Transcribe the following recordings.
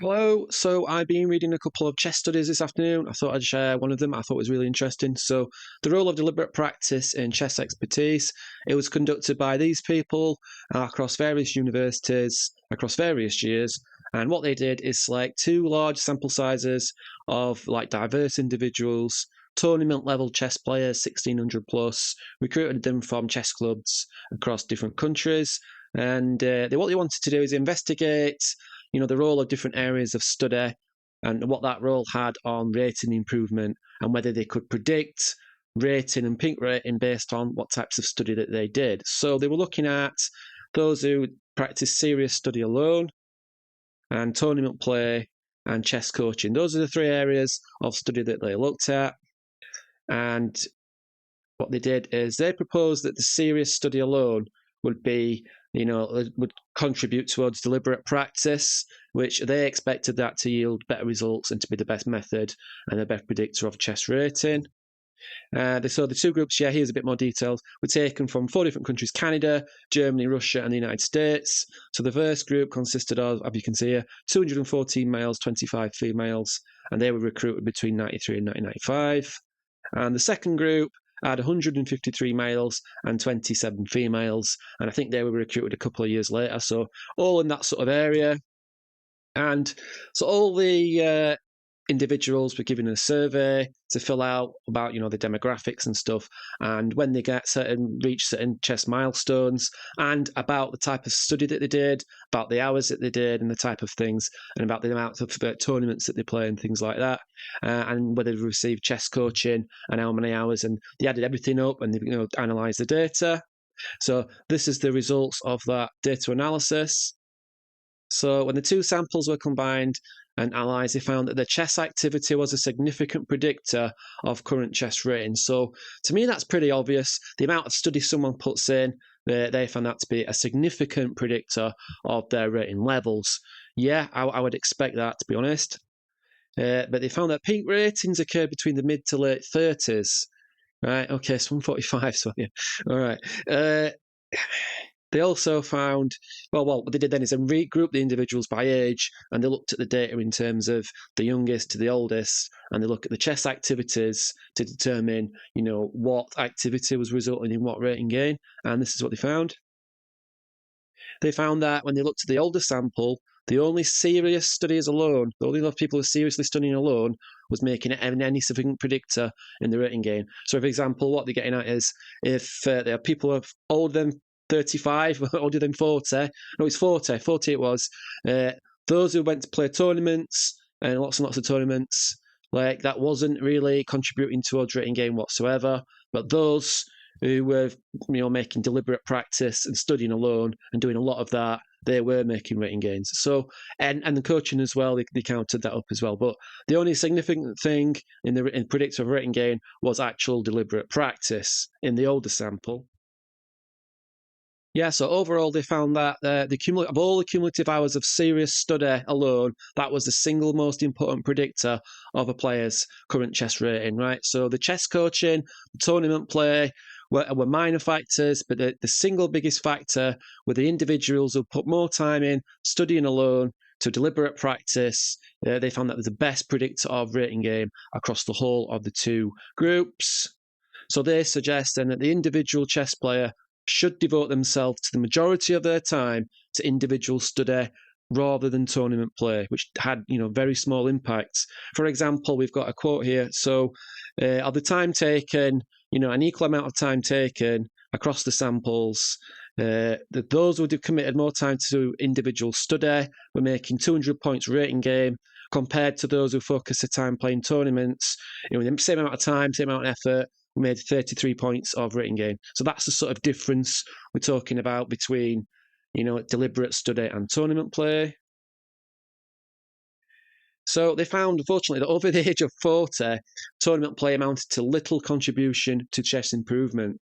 Hello. So I've been reading a couple of chess studies this afternoon. I thought I'd share one of them. I thought was really interesting. So the role of deliberate practice in chess expertise. It was conducted by these people across various universities, across various years. And what they did is select two large sample sizes of diverse individuals, tournament level chess players, 1600 plus, recruited them from chess clubs across different countries. And what they wanted to do is investigate the role of different areas of study and what that role had on rating improvement and whether they could predict rating and peak rating based on what types of study that they did. So they were looking at those who practice serious study alone and tournament play and chess coaching. Those are the three areas of study that they looked at. And what they did is they proposed that the serious study alone would be would contribute towards deliberate practice, which they expected that to yield better results and to be the best method and the best predictor of chess rating. So the two groups, here's a bit more details, were taken from 4 different countries: Canada, Germany, Russia, and the United States. So the first group consisted of, as you can see here, 214 males, 25 females, and they were recruited between 93 and 1995. And the second group had 153 males and 27 females, and I think they were recruited a couple of years later. So all in that sort of area. And so all the individuals were given a survey to fill out about the demographics and stuff, and when they reach certain chess milestones, and about the type of study that they did, about the hours that they did, and the type of things, and about the amount of tournaments that they play and things like that, and whether they received chess coaching and how many hours, and they added everything up and they analysed the data. So this is the results of that data analysis. So when the two samples were combined and analysed, they found that the chess activity was a significant predictor of current chess rating. So to me, that's pretty obvious. The amount of study someone puts in, they found that to be a significant predictor of their rating levels. Yeah, I would expect that, to be honest. But they found that peak ratings occur between the mid to late 30s. Right, okay, so 145, so yeah. All right. They also found, what they did then is they regrouped the individuals by age, and they looked at the data in terms of the youngest to the oldest, and they look at the chess activities to determine, what activity was resulting in what rating gain, and this is what they found. They found that when they looked at the older sample, the only serious studies alone, the only people who were seriously studying alone, was making it any significant predictor in the rating gain. So, for example, what they're getting at is if there are people who are older than 35, older than 40, no, it's 40 it was, those who went to play tournaments, and lots of tournaments, that wasn't really contributing towards rating gain whatsoever, but those who were making deliberate practice and studying alone and doing a lot of that, they were making rating gains. So and the coaching as well, they counted that up as well. But the only significant thing in predictor of rating gain was actual deliberate practice in the older sample. Yeah, so overall they found that of all the cumulative hours of serious study alone, that was the single most important predictor of a player's current chess rating, right? So the chess coaching, the tournament play were minor factors, but the single biggest factor were the individuals who put more time in studying alone to deliberate practice. They found that was the best predictor of rating gain across the whole of the two groups. So they suggest then that the individual chess player should devote themselves to the majority of their time to individual study rather than tournament play, which had very small impacts. For example, we've got a quote here. So of the time taken, an equal amount of time taken across the samples, those who committed more time to individual study were making 200 points rating gain compared to those who focused their time playing tournaments. The same amount of time, same amount of effort, we made 33 points of rating gain. So that's the sort of difference we're talking about between, deliberate study and tournament play. So they found, unfortunately, that over the age of 40, tournament play amounted to little contribution to chess improvement.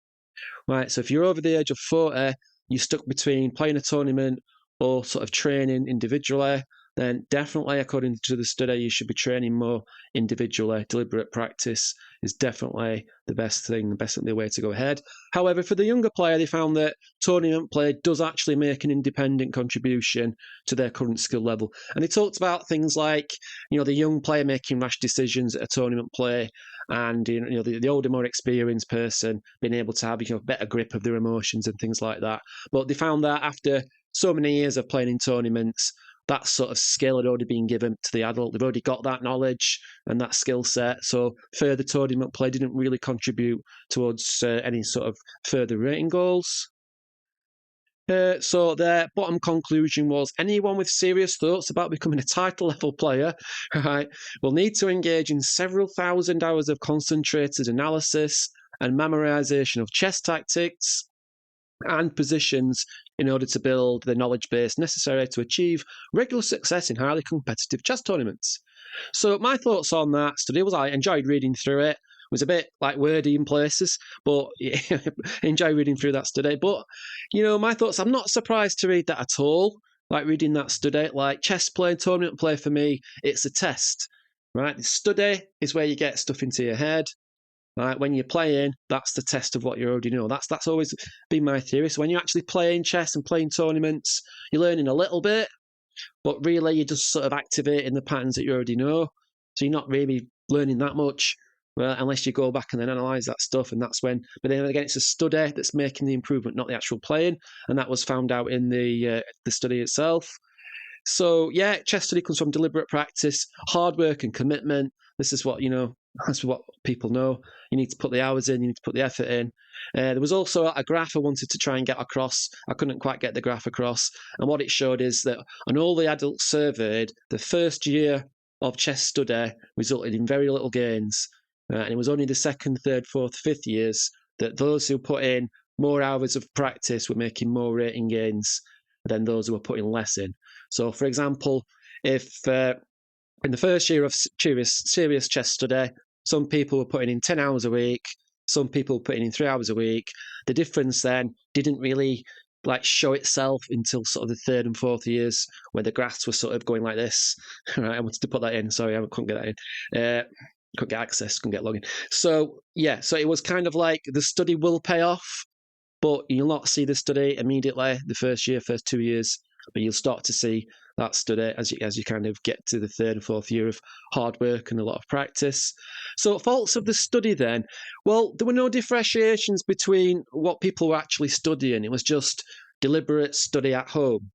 Right, so if you're over the age of 40, you're stuck between playing a tournament or sort of training individually. then definitely, according to the study, you should be training more individually. Deliberate practice is definitely the best thing, the way to go ahead. However, for the younger player, they found that tournament play does actually make an independent contribution to their current skill level. And they talked about things like, the young player making rash decisions at a tournament play, and the older, more experienced person being able to have better grip of their emotions and things like that. But they found that after so many years of playing in tournaments, that sort of skill had already been given to the adult. They've already got that knowledge and that skill set. So further tournament play didn't really contribute towards any sort of further rating goals. So their bottom conclusion was anyone with serious thoughts about becoming a title level player, right, will need to engage in several thousand hours of concentrated analysis and memorization of chess tactics and positions in order to build the knowledge base necessary to achieve regular success in highly competitive chess tournaments. So my thoughts on that study was I enjoyed reading through it. It was a bit like wordy in places, but I enjoyed reading through that study. But, my thoughts, I'm not surprised to read that at all, like reading that study. Like chess play, tournament play for me, it's a test, right? The study is where you get stuff into your head. Right, when you're playing, that's the test of what you already know. That's always been my theory. So when you're actually playing chess and playing tournaments, you're learning a little bit, but really you're just sort of activating the patterns that you already know. So you're not really learning that much, unless you go back and then analyse that stuff. And that's when, but then again, it's a study that's making the improvement, not the actual playing. And that was found out in the study itself. So yeah, chess study comes from deliberate practice, hard work and commitment. This is what, that's what people know. You need to put the hours in, you need to put the effort in. There was also a graph I wanted to try and get across. I couldn't quite get the graph across. And what it showed is that on all the adults surveyed, the first year of chess study resulted in very little gains. And it was only the second, third, fourth, fifth years that those who put in more hours of practice were making more rating gains than those who were putting less in. So, for example, if in the first year of serious chess study, some people were putting in 10 hours a week, some people were putting in 3 hours a week, the difference then didn't really show itself until sort of the third and fourth years, where the graphs were sort of going like this. Right, I wanted to put that in. Sorry, I couldn't get that in. Couldn't get access, couldn't get login. So, yeah, so it was kind of like the study will pay off, but you'll not see the study immediately the first year, first 2 years, but you'll start to see that study as you kind of get to the third and fourth year of hard work and a lot of practice. So faults of the study then, well, there were no differentiations between what people were actually studying. It was just deliberate study at home,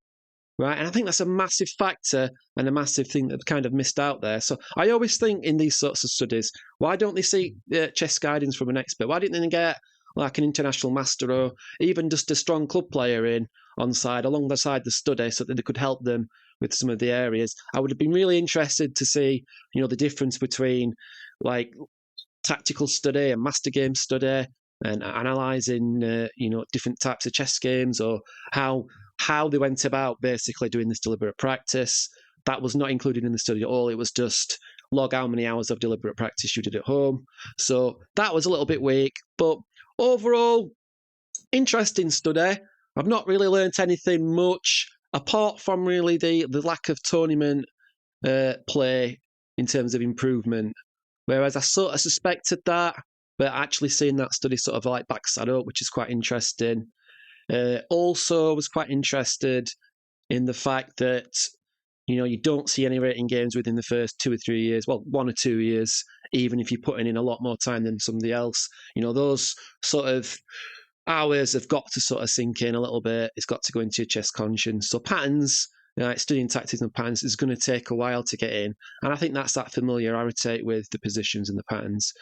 right? And I think that's a massive factor and a massive thing that kind of missed out there. So I always think in these sorts of studies, why don't they seek chess guidance from an expert? Why didn't they get like an international master or even just a strong club player in on side alongside the study so that they could help them with some of the areas? I would have been really interested to see, the difference between like tactical study and master game study and analysing, different types of chess games, or how they went about basically doing this deliberate practice. That was not included in the study at all. It was just log how many hours of deliberate practice you did at home. So that was a little bit weak, but overall, interesting study. I've not really learnt anything much apart from really the lack of tournament play in terms of improvement. Whereas I sort of suspected that, but actually seeing that study sort of like backs that up, which is quite interesting. Also, I was quite interested in the fact that, you don't see any rating games within the first 2 or 3 years, well, 1 or 2 years, even if you're putting in a lot more time than somebody else. Those sort of hours have got to sort of sink in a little bit. It's got to go into your chess conscience. So patterns, studying tactics and patterns is going to take a while to get in. And I think that's that familiarity with the positions and the patterns.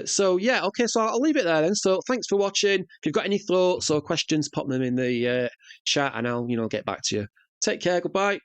So I'll leave it there then. So thanks for watching. If you've got any thoughts or questions, pop them in the chat and I'll, get back to you. Take care. Goodbye.